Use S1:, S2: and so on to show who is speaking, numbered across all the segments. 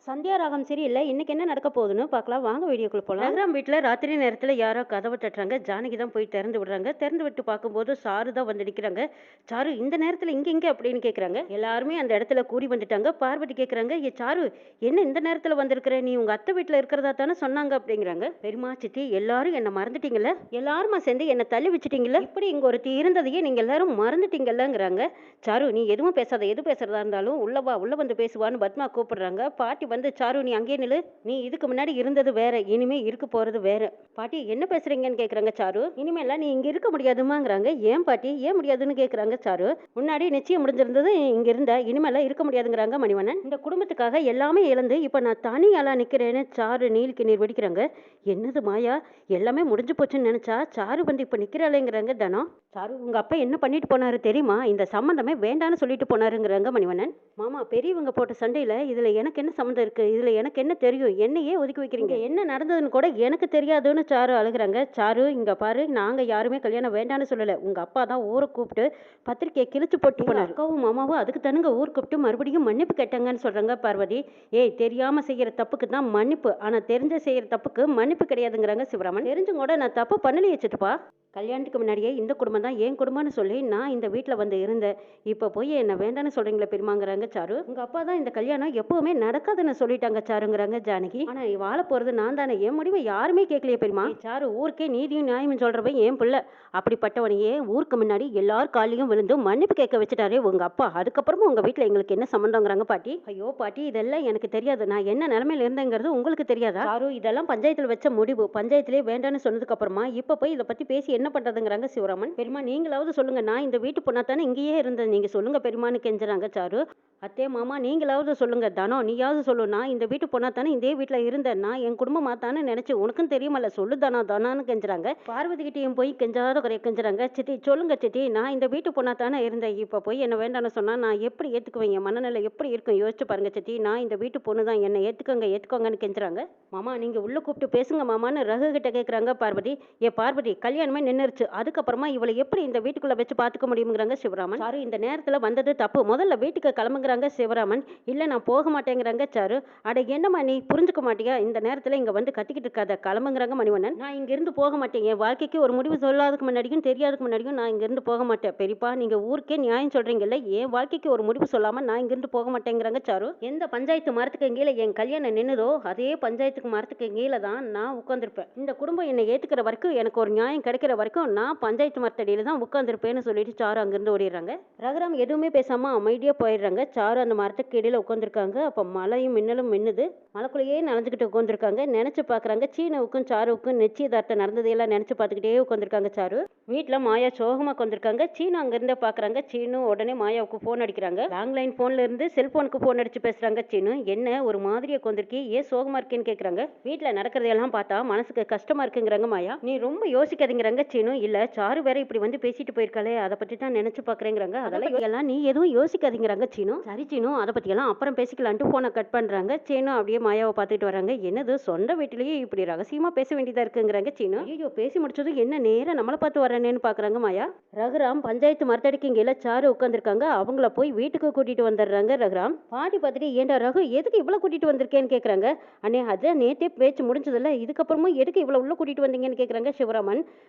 S1: சந்தியா ராகம் சரியில்லை. இன்னைக்கு என்ன நடக்க போகுதுன்னு பார்க்கலாம். வாங்க வீடியோக்குள்ள போலாம். ரகுராம் வீட்ல ராத்திரி நேரத்துல யாரோ கதவை தட்டுறாங்க. ஜானகி தான் போய் திறந்து விடுறாங்க. திறந்து விட்டு பார்க்கும்போது சாரு தான் வந்து நிக்கிறாங்க. சாரு இந்த நேரத்துல இங்க அப்படின்னு கேக்குறாங்க. எல்லாருமே அந்த இடத்துல கூடி வந்துட்டாங்க. பார்வதி கேக்குறாங்க, ஏ சாரு, என்ன இந்த நேரத்துல வந்திருக்கிற? நீ உங்க அத்தை வீட்டுல இருக்கிறதா தானே சொன்னாங்க அப்படிங்கிறாங்க. பெருமா சித்தி எல்லாரும் என்ன மறந்துட்டீங்கல்ல? எல்லாருமா சேர்ந்து என்ன தள்ளி வச்சுட்டீங்கல்ல? இப்படி இங்க ஒருத்தி இருந்ததையே நீங்க எல்லாரும் மறந்துட்டீங்கல்லங்கிறாங்க. சாரு, நீ எதுவும் பேசாத. எது பேசுறதா இருந்தாலும் உள்ள வா, உள்ள வந்து பேசுவான்னு பத்மா கூப்பிடுறாங்க. பாட்டி வந்து, சாரு நீ அங்கேயே நில்லு, நீ இதுக்கு முன்னாடி இருந்தது வேற, இனிமே இருக்க போறது வேற. பாட்டி என்ன பேசுறீங்கன்னு கேக்குறாங்க சாரு. இனிமேலாம் நீ இங்க இருக்க முடியாதுமாங்கிறாங்க. ஏன் பாட்டி, ஏன் முடியாதுன்னு கேக்குறாங்க சாரு. முன்னாடி நிச்சயம் முடிஞ்சிருந்தது, இங்க இருந்த இனிமேலாம் இருக்க முடியாதுங்கிறாங்க மணிவண்ணன். இந்த குடும்பத்துக்காக எல்லாமே இழந்து இப்ப நான் தனியாளா நிக்கிறேன்னு சாரு நீலுக்கு நீர் வெடிக்கிறாங்க. என்னது மாயா, எல்லாமே முடிஞ்சு போச்சுன்னு நினைச்சா சாரு வந்து இப்ப நிக்கிறாளேங்கிறாங்க தனம். சாரு, உங்க அப்பா என்ன பண்ணிட்டு போனாரு தெரியுமா? இந்த சம்பந்தமே வேண்டான்னு சொல்லிட்டு போனாருங்கிறாங்க மணிவண்ணன். மாமா, பெரியவங்க போட்ட சண்டையில இதுல எனக்கு என்ன சம்மந்தம் இருக்கு? இதுல எனக்கு என்ன தெரியும்? என்னையே ஒதுக்கி வைக்கிறீங்க. என்ன நடந்ததுன்னு கூட எனக்கு தெரியாதுன்னு சாரு அழுகுறாங்க. சாரு, இங்க பாரு, நாங்க யாருமே கல்யாணம் வேண்டான்னு சொல்லல. உங்க அப்பா தான் ஊரை கூப்பிட்டு பத்திரிக்கையை கிழிச்சு போட்டு போனார். அக்காவும் மாமாவும் அதுக்கு தானுங்க ஊர் கூப்பிட்டு மறுபடியும் மன்னிப்பு கேட்டாங்கன்னு சொல்றாங்க பார்வதி. ஏய், தெரியாம செய்யற தப்புக்கு தான் மன்னிப்பு, ஆனா தெரிஞ்ச செய்யற தப்புக்கு மன்னிப்பு கிடையாதுங்கிறாங்க சிவராமன். தெரிஞ்சும் கூட நான் தப்பு பண்ணலையே சித்தப்பா. கல்யாணத்துக்கு முன்னாடியே இந்த குடும்பம் தான் என் குடும்பம்னு சொல்லி நான் இந்த வீட்டில் வந்து இருந்தேன். இப்போ போய் என்ன வேண்டான்னு சொல்றீங்களே பெருமாங்கிறாங்க சாரு. உங்க அப்பா தான் இந்த கல்யாணம் எப்பவுமே நடக்காதுன்னு சொல்லிட்டாங்க சாருங்கிறாங்க ஜானகி. ஆனா வாழ போறது நான் தானே, என் முடிவை யாருமே கேட்கலையே பெருமா. சாரு, ஊருக்கே நீதியும் நியாயமும் சொல்றவன் என் பிள்ளை. அப்படிப்பட்டவனையே ஊருக்கு முன்னாடி எல்லார் காலையும் விழுந்து மன்னிப்பு கேட்க வச்சுட்டாரே உங்க அப்பா. அதுக்கப்புறமும் உங்க வீட்டில் எங்களுக்கு என்ன சம்பந்தங்கிறாங்க பாட்டி. ஐயோ பாட்டி, இதெல்லாம் எனக்கு தெரியாது. நான் என்ன நிலைமையில இருந்தேங்கிறது உங்களுக்கு தெரியாதா? சாரு, இதெல்லாம் பஞ்சாயத்துல வச்ச முடிவு. பஞ்சாயத்திலே வேண்டான்னு சொன்னதுக்கு அப்புறமா இப்ப போய் இதை பத்தி பேசி என்ன பண்றதுங்கிறாங்க சிவராமன். பெருமா, நீங்களாவது சொல்லுங்க. நான் இந்த வீட்டு பொண்ணா தானே இங்கேயே இருந்தேன். நீங்க சொல்லுங்க பெருமான்னு கெஞ்சுறாங்க சாரு. அத்தே மாமா, நீங்களாவது சொல்லுங்க. தனம், நீயாவது சொல்லு. நான் இந்த வீட்டு பொண்ணா தானே இதே வீட்டில் இருந்தேன். நான் என் குடும்பமா தானே நினைச்சு உனக்கும் தெரியுமல்ல, சொல்லு தனா தனான்னு கெஞ்சுறாங்க. பார்வதி கிட்டையும் போய் கெஞ்சாத குறைய கெஞ்சுறாங்க. சித்தி சொல்லுங்க சித்தி, நான் இந்த வீட்டு பொண்ணா தானே இருந்தேன். இப்போ போய் என்ன வேண்டாம்னு சொன்னா நான் எப்படி ஏத்துக்குவேன்? என் மனநிலை எப்படி இருக்கும் யோசிச்சு பாருங்க சித்தி. நான் இந்த வீட்டு பொண்ணு தான், என்னை ஏத்துக்கோங்கன்னு கெஞ்சுறாங்க. மாமா, நீங்க உள்ள கூப்பிட்டு பேசுங்க மாமான்னு ரகு கிட்ட கேட்குறாங்க பார்வதி. ஏ பார்வதி, கல்யாணமே நின்றுச்சு, அதுக்கப்புறமா இவளை எப்படி இந்த வீட்டுக்குள்ள வச்சு பார்த்துக்க முடியுங்கிறாங்க சிவராமன். சாரு, இந்த நேரத்தில் வந்தது தப்பு, முதல்ல வீட்டுக்கு கிளம்புங்க சிவராமன். இல்ல, நான் போக மாட்டேங்கிறாங்க சாரு. அட என்னம்மா நீ புரிஞ்சுக்க மாட்டியா? இந்த நேரத்துல இங்க வந்து கத்திக்கிட்டு இருக்காத, கிளம்புங்கிறாங்க மணிவண்ணன். நான் இங்க இருந்து போக மாட்டேன். என் வாழ்க்கைக்கு ஒரு முடிவு சொல்லாததுக்கு முன்னாடியும் தெரியாததுக்கு முன்னாடியும் நான் இங்க இருந்து போக மாட்டேன். பெரியப்பா, நீங்க ஊருக்கே நியாயம் சொல்றீங்கல்ல, என் வாழ்க்கைக்கு ஒரு முடிவு சொல்லாம நான் இங்க இருந்து போக மாட்டேங்கிறாங்க சாரு. எந்த பஞ்சாயத்து மரத்துக்கு கீழே என் கல்யாணம் நின்னுதோ அதே பஞ்சாயத்துக்கு மரத்துக்கு கீழே தான் நான் உட்கார்ந்துருப்பேன். இந்த குடும்பம் என்னை ஏத்துக்கிற வரைக்கும், எனக்கு ஒரு நியாயம் கிடைக்கிற வரைக்கும் நான் பஞ்சாயத்து மரத்தடியில தான் உட்கார்ந்துருப்பேன்னு சொல்லிட்டு சாரு அங்கிருந்து ஓடிடுறாங்க. ரகுராம் எதுவுமே பேசாம அமைதியா போயிடுறாங்க. சாரு அந்த மரத்துக்கு இடையில உட்காந்துருக்காங்க. அப்போ மழையும் மின்னலும் மின்னுது. மலைக்குள்ளேயே நனைஞ்சுக்கிட்டு உட்காந்துருக்காங்க. நினைச்சு பார்க்குறாங்க, சீனுவுக்கும் சாருவுக்கும் நிச்சயதார்த்தம் நடந்ததையெல்லாம் நினைச்சு பார்த்துக்கிட்டே உட்காந்துருக்காங்க சாரு. வீட்டில் மாயா சோகமாக உட்காந்துருக்காங்க. சீனு அங்கேருந்து பார்க்குறாங்க. சீனு உடனே மாயாவுக்கு ஃபோன் அடிக்கிறாங்க. லேண்ட்லைன் ஃபோன்ல இருந்து செல்போனுக்கு ஃபோன் அடிச்சு பேசுறாங்க. சீனு, என்ன ஒரு மாதிரியா உட்காந்துருக்கி, ஏன் சோகமா இருக்கேன்னு கேட்குறாங்க. வீட்டில் நடக்கிறதையெல்லாம் பார்த்தா மனசுக்கு கஷ்டமா இருக்குங்கிறாங்க மாயா. நீ ரொம்ப யோசிக்காதீங்கிறாங்க சீனு. இல்லை, சாரு வேற இப்படி வந்து பேசிட்டு போயிருக்காளே, அதை பற்றி தான் நினைச்சு பார்க்குறேங்கிறாங்க. அதெல்லாம் நீ எதுவும் யோசிக்காதீங்கிறாங்க சீனு. சரி சீனு, அதை பற்றியெல்லாம் அப்புறம் பேசிக்கலான்ட்டு ஃபோனை கட் பண்ணுறாங்க. சீனு அப்படியே மாயாவை பார்த்துட்டு வராங்க. என்னது, சொந்த வீட்டிலேயே இப்படி ரகசியமாக பேச வேண்டியதாக இருக்குங்கிறாங்க சீனு. ஐயோ, பேசி முடிச்சதும் என்ன நேரம் நம்மளை பார்த்து வரேன்னு பார்க்குறாங்க மாயா. ரகுராம் பஞ்சாயத்து மரத்தடிக்கு இங்கே சாரு உட்காந்துருக்காங்க. அவங்கள போய் வீட்டுக்கு கூட்டிகிட்டு வந்துடுறாங்க ரகுராம். பாட்டி பார்த்துட்டு, ஏண்டா ரகு, எதுக்கு இவ்வளோ கூட்டிகிட்டு வந்திருக்கேன்னு கேட்குறாங்க. அண்ணே, அதான் நேற்றே பேச்சு முடிஞ்சதில்ல, இதுக்கப்புறமும் எதுக்கு இவ்வளோ உள்ள கூட்டிகிட்டு வந்தீங்கன்னு கேட்குறாங்க சிவராமன்.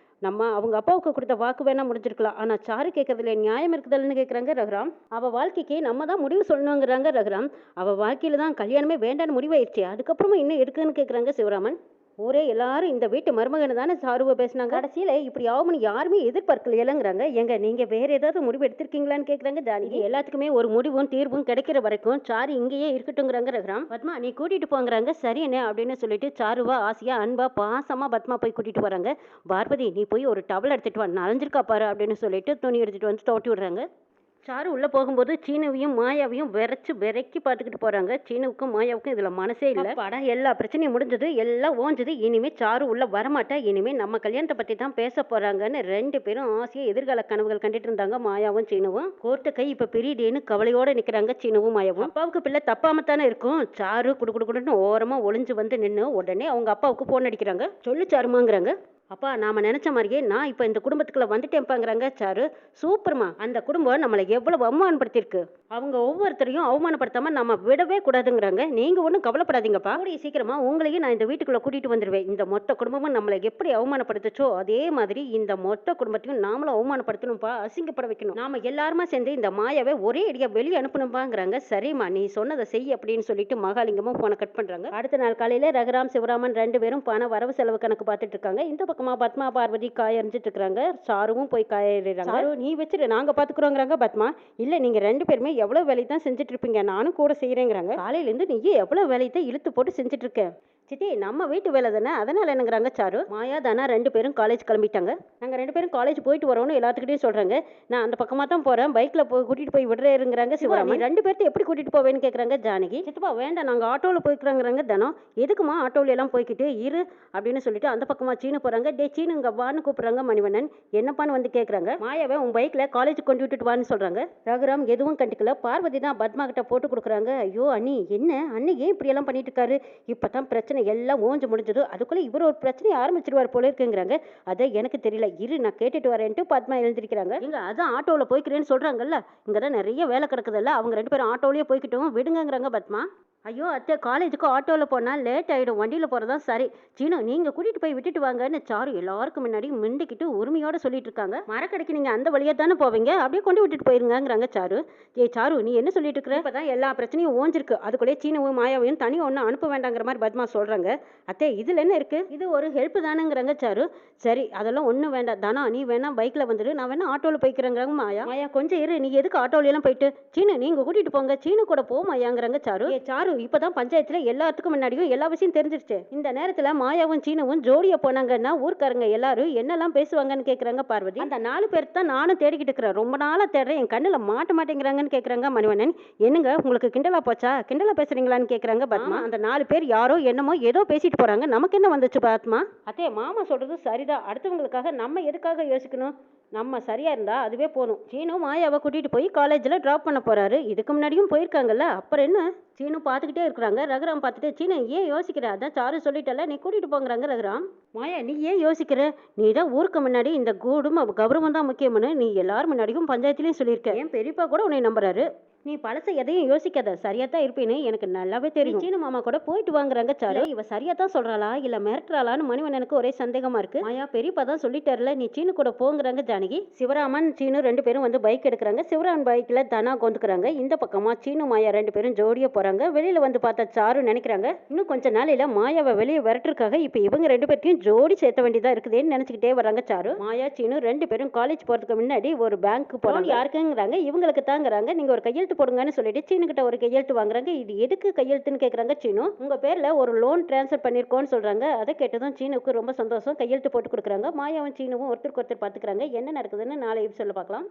S1: நம்ம அவங்க அப்பாவுக்கு கொடுத்த வாக்கு வேணா முடிஞ்சிருக்கலாம், ஆனால் சாரு கேட்கறதுல நியாயம் இருக்குதுன்னு கேட்குறாங்க ரகுராம். அவள் வாழ்க்கைக்கு நம்ம தான் முடிவு சொல்லணுங்கிறாங்க ரகுராம். அவள் வாழ்க்கையில தான் கல்யாணமே வேண்டான்னு முடிவாயிடுச்சு, அதுக்கப்புறமா இன்னும் எடுக்குன்னு கேட்குறாங்க சிவராமன். ஊரே எல்லாரும் இந்த வீட்டு மருமகனை தானே சாருவை பேசினாங்க. கடைசியில் இப்படி ஆகும்னு யாருமே எதிர்பார்க்கலையலங்கிறாங்க. எங்க நீங்க வேற ஏதாவது முடிவு எடுத்திருக்கீங்களான்னு கேட்குறாங்க ஜானகி. எல்லாத்துக்குமே ஒரு முடிவும் தீர்வும் கிடைக்கிற வரைக்கும் சாரு இங்கேயே இருக்கட்டுங்கிறாங்க ரகுராம். பத்மா, நீ கூட்டிட்டு போங்கிறாங்க. சரிண்ணே அப்படின்னு சொல்லிட்டு சாருவா ஆசையா அன்பா பாசமா பத்மா போய் கூட்டிட்டு வராங்க. பார்வதி, நீ போய் ஒரு டவல் எடுத்துட்டு வா, நனைஞ்சிருக்கா பாரு அப்படின்னு சொல்லிட்டு துணி எடுத்துட்டு வந்து தோட்டி விடுறாங்க. சாரு உள்ளே போகும்போது சீனுவையும் மாயாவையும் விரைக்கி பார்த்துக்கிட்டு போகிறாங்க. சீனுவுக்கும் மாயாவுக்கும் இதில் மனசே இல்லை. படம் எல்லா பிரச்சனையும் முடிஞ்சது, எல்லாம் ஓஞ்சது. இனிமேல் சாரு உள்ளே வரமாட்டா, இனிமேல் நம்ம கல்யாணத்தை பற்றி தான் பேச போகிறாங்கன்னு ரெண்டு பேரும் ஆசையாக எதிர்கால கனவுகள் கண்டுட்டு இருந்தாங்க மாயாவும் சீனுவும். கோர்த்த கை இப்போ பெரியடேன்னு கவலையோடு நிற்கிறாங்க சீனுவும் மாயாவும். அப்பாவுக்கு பிள்ளை தப்பாமத்தானே இருக்கும். சாரு குடுன்னு ஓரமாக ஒளிஞ்சு வந்து நின்று உடனே அவங்க அப்பாவுக்கு ஃபோன் அடிக்கிறாங்க. சொல்லு சாருமாங்கிறாங்க. அப்பா நாம நினைச்ச மாதிரியே நான் இப்போ இந்த குடும்பத்துக்குள்ள வந்துட்டேன்ப்பாங்கிறாங்க சாரு. சூப்பர்மா. அந்த குடும்பம் நம்மளை எவ்வளவு அவமானப்படுத்தியிருக்கு. அவங்க ஒவ்வொருத்தரையும் அவமானப்படுத்தாம நம்ம விடவே கூடாதுங்கிறாங்க. நீங்க ஒன்றும் கவலைப்படாதீங்கப்பா. கூடிய சீக்கிரமா உங்களையும் நான் இந்த வீட்டுக்குள்ள கூட்டிட்டு வந்துடுவேன். இந்த மொத்த குடும்பமும் நம்மளை எப்படி அவமானப்படுத்துச்சோ அதே மாதிரி இந்த மொத்த குடும்பத்தையும் நாமளும் அவமானப்படுத்தணும்ப்பா, அசிங்கப்பட வைக்கணும். நாம எல்லாருமா சேர்ந்து இந்த மாயாவை ஒரே அடியா வெளியே அனுப்பணும்பாங்கிறாங்க. சரிம்மா நீ சொன்னதை செய் அப்படின்னு சொல்லிட்டு மகாலிங்கமும் போனை கட் பண்றாங்க. அடுத்த நாள் காலையில ரகுராம் சிவராமன் 2 பேரும் பண வரவு செலவு கணக்கு பார்த்துட்டு இருக்காங்க. இந்த பக்கமா பத்மா பார்வதி காய் எறிஞ்சிட்டு இருக்காங்க. சாருவும் போய் காய் எறிறாங்க. சாரு நீ வச்சிரு நாங்க பாத்துக்கிறோங்கிறாங்க பத்மா. இல்ல நீங்க 2 பேருமே எவ்வளவு வேலையை தான் செஞ்சுட்டு இருப்பீங்க, நானும் கூட செய்யறேங்கிறாங்க. காலையில இருந்து நீ எவ்வளவு வேலையை தான் இழுத்து போட்டு செஞ்சுட்டு இருக்க. சித்தி நம்ம வீட்டு வேலை தானே, அதனால என்னங்கிறாங்க சாரு. மாயா தானா 2 பேரும் காலேஜ் கிளம்பிட்டாங்க. நாங்க 2 பேரும் காலேஜ் போயிட்டு வரோம்னு எல்லாத்துக்கிட்டையும் சொல்றாங்க. நான் அந்த பக்கமா தான் போறேன், பைக்ல போய் கூட்டிட்டு போய் விடுறேங்கிறாங்க சிவராமன். நீ 2 பேர்த்த எப்படி கூட்டிட்டு போவேன்னு கேக்குறாங்க ஜானகி. சித்தப்பா வேண்டாம் நாங்க ஆட்டோல போய்க்கிறோங்கிறாங்க தனம். எதுக்குமா ஆட்டோல எல்லாம் போய்கிட்டு இரு அப்படின்னு சொல்லிட்டு அந்த பக்கமா சீனு போறாங்க. டே சீனு இங்க வான்னு கூப்பிடுறாங்க. மணிவண்ணன் என்னப்பான்னு வந்து கேக்குறாங்க. மாயாவை உன் பைக்ல காலேஜ் கொண்டு விட்டுட்டு வான்னு சொல்றாங்க. ரகுராம் எதுவும் கண்டுக்கல. பார்வதி தான் பத்மா கிட்ட போட்டு கொடுக்குறாங்க. ஐயோ அண்ணி என்ன அண்ணி ஏன் இப்படி எல்லாம் பண்ணிட்டு இருக்காரு, இப்பதான் பிரச்சனை எல்லாம் ஓஞ்சு முடிஞ்சது, அதுக்குள்ள இவர் ஒரு பிரச்சனையை ஆரம்பிச்சிருவார் போல இருக்குங்கிறாங்க. அதை எனக்கு தெரியல, இரு நான் கேட்டுட்டு வரேன்ட்டு பத்மா எழுந்திருக்கிறாங்க. இங்க அதான் ஆட்டோல போய்க்கிறேன்னு சொல்றாங்கல்ல, இங்கதான் நிறைய வேலை கிடக்குதுல்ல, அவங்க 2 பேரும் ஆட்டோலயே போய்கிட்டோம் விடுங்கிறாங்க பத்மா. ஐயோ அத்தை காலேஜுக்கு ஆட்டோவில் போனால் லேட் ஆகிடும், வண்டியில் போகிறதா சரி. சீனு நீங்கள் கூட்டிகிட்டு போய் விட்டுட்டு வாங்கன்னு சாரு எல்லாருக்கும் முன்னாடி மிண்டிக்கிட்டு உரிமையோடு சொல்லிட்டு இருக்காங்க. மரக்கடைக்கு நீங்கள் அந்த வழியாக தானே போவீங்க, அப்படியே கொண்டு விட்டுட்டு போயிருங்கிறாங்க சாரு. சாரு நீ என்ன சொல்லிட்டு இருக்கிற, இப்போ தான் எல்லா பிரச்சனையும் ஓஞ்சிருக்கு, அதுக்குள்ளே சீனவும் மாயாவையும் தனியாக ஒன்றும் அனுப்ப வேண்டாங்கிற மாதிரி பத்மா சொல்கிறாங்க. அத்தை இதில் என்ன இருக்குது, இது ஒரு ஹெல்ப் தானேங்கிறாங்க சாரு. சரி அதெல்லாம் ஒன்றும் வேண்டாம் தானா, நீ வேணா பைக்கில் வந்துடு, நான் வேணா ஆட்டோவில் போய்க்கிறேங்கிறாங்க மாயா. மாயா கொஞ்சம் இரு, நீ எதுக்கு ஆட்டோலாம் போயிட்டு, சீனு நீங்கள் கூட்டிகிட்டு போங்க, சீனு கூட போ மாயாங்கிறாங்க சாரு. சாரு இப்பதான் பஞ்சாயத்துல எல்லாத்துக்கும் முன்னாடியும் எல்லா விஷயம் தெரிஞ்சிருச்சு. இந்த நேரத்துல மாயாவும் சீனவும் ஜோடியா போனாங்கன்னா ஊர்க்காரங்க எல்லாரும் என்னெல்லாம் பேசுவாங்கன்னு கேக்குறாங்க பார்வதி. அந்த 4 பேர் தான் நானும் தேடிக்கிட்டு இருக்கிறேன், ரொம்ப நாளா தேடுறேன், என் கண்ணுல மாட்ட மாட்டேங்கிறாங்கன்னு கேக்குறாங்க மணிவண்ணன். என்னங்க உங்களுக்கு கிண்டலா போச்சா, கிண்டலா பேசுறீங்களான்னு கேக்குறாங்க பத்மா. அந்த 4 பேர் யாரோ என்னமோ ஏதோ பேசிட்டு போறாங்க, நமக்கு என்ன வந்துச்சு பத்மா. அதே மாமா சொல்றது சரிதான், அடுத்தவங்களுக்காக நம்ம எதுக்காக யோசிக்கணும், நம்ம சரியா இருந்தா அதுவே போதும். சீனு மாயாவை கூட்டிட்டு போய் காலேஜ்ல டிராப் பண்ண போறாரு, இதுக்கு முன்னாடியும் போயிருக்காங்கல்ல, அப்புறம் என்ன. சீனு பார்த்துக்கிட்டே இருக்கிறாங்க. ரகுராம் பார்த்துட்டு சீனு ஏன் யோசிக்கிற, அதான் சாரு சொல்லிட்டல நீ கூட்டிட்டு போங்கிறாங்க ரகுராம். மாயா நீ ஏன் யோசிக்கிற, நீ தான் ஊருக்கு முன்னாடி இந்த குடும்பம் கௌரவம் தான் முக்கியம்னு நீ எல்லாரும் முன்னாடியும் பஞ்சாயத்துலயும் சொல்லியிருக்க, என் பெரியப்பா கூட உன்னை நம்புறாரு, நீ பழச எதையும் யோசிக்காத, சரியா தான் இருப்பேன்னு எனக்கு நல்லாவே தெரியும். சீனு மாமா கூட போயிட்டு வாங்குறாங்க சாரு. இவ சரியா தான் சொல்றாளா இல்ல மிரட்டுறாளான்னு மணிவண்ணனுக்கு ஒரே சந்தேகமா இருக்கு. மாயா பெரியப்பா தான் சொல்லிட்டாருல நீ சீனு கூட போங்கிறாங்க ஜானகி. சிவராமன் சீனு 2 பேரும் வந்து பைக் எடுக்கிறாங்க. சிவராமன் பைக்ல தனா கொந்துக்கிறாங்க. இந்த பக்கமா சீனு மாயா 2 பேரும் ஜோடியா போறாங்க. வெளியில வந்து பார்த்தா சாரு நினைக்கிறாங்க, இன்னும் கொஞ்ச நாளையில மாயாவை வெளியே விரட்டுறதுக்காக இப்ப இவங்க 2 பேர்த்தையும் ஜோடி சேர்த்த வேண்டியதா இருக்குதுன்னு நினைச்சுக்கிட்டே வர்றாங்க சாரு. மாயா சீனு 2 பேரும் காலேஜ் போறதுக்கு முன்னாடி ஒரு பேங்க் போறாங்க. யாருக்குங்கிறாங்க, இவங்களுக்கு தாங்கிறாங்க. நீங்க ஒரு கையெழுத்து போடுங்கன்னு சொல்லிட்டு சீனு கிட்ட ஒரு கையெழுத்து வாங்குறாங்க. இது எதுக்கு கையெழுத்துன்னு கேக்குறாங்க சீனு. உங்க பேர்ல ஒரு லோன் டிரான்ஸ்ஃபர் பண்ணிருக்கோன்னு சொல்றாங்க. அதை கேட்டதும் சீனுக்கு ரொம்ப சந்தோஷம், கையெழுத்து போட்டு கொடுக்குறாங்க. மாயாவும் சீனுவும் ஒருத்தருக்கு ஒருத்தர் பாத்துக்கிறாங்க. என்ன நடக்குதுன்னு நாளை சொல்ல பார்க்கலாம்.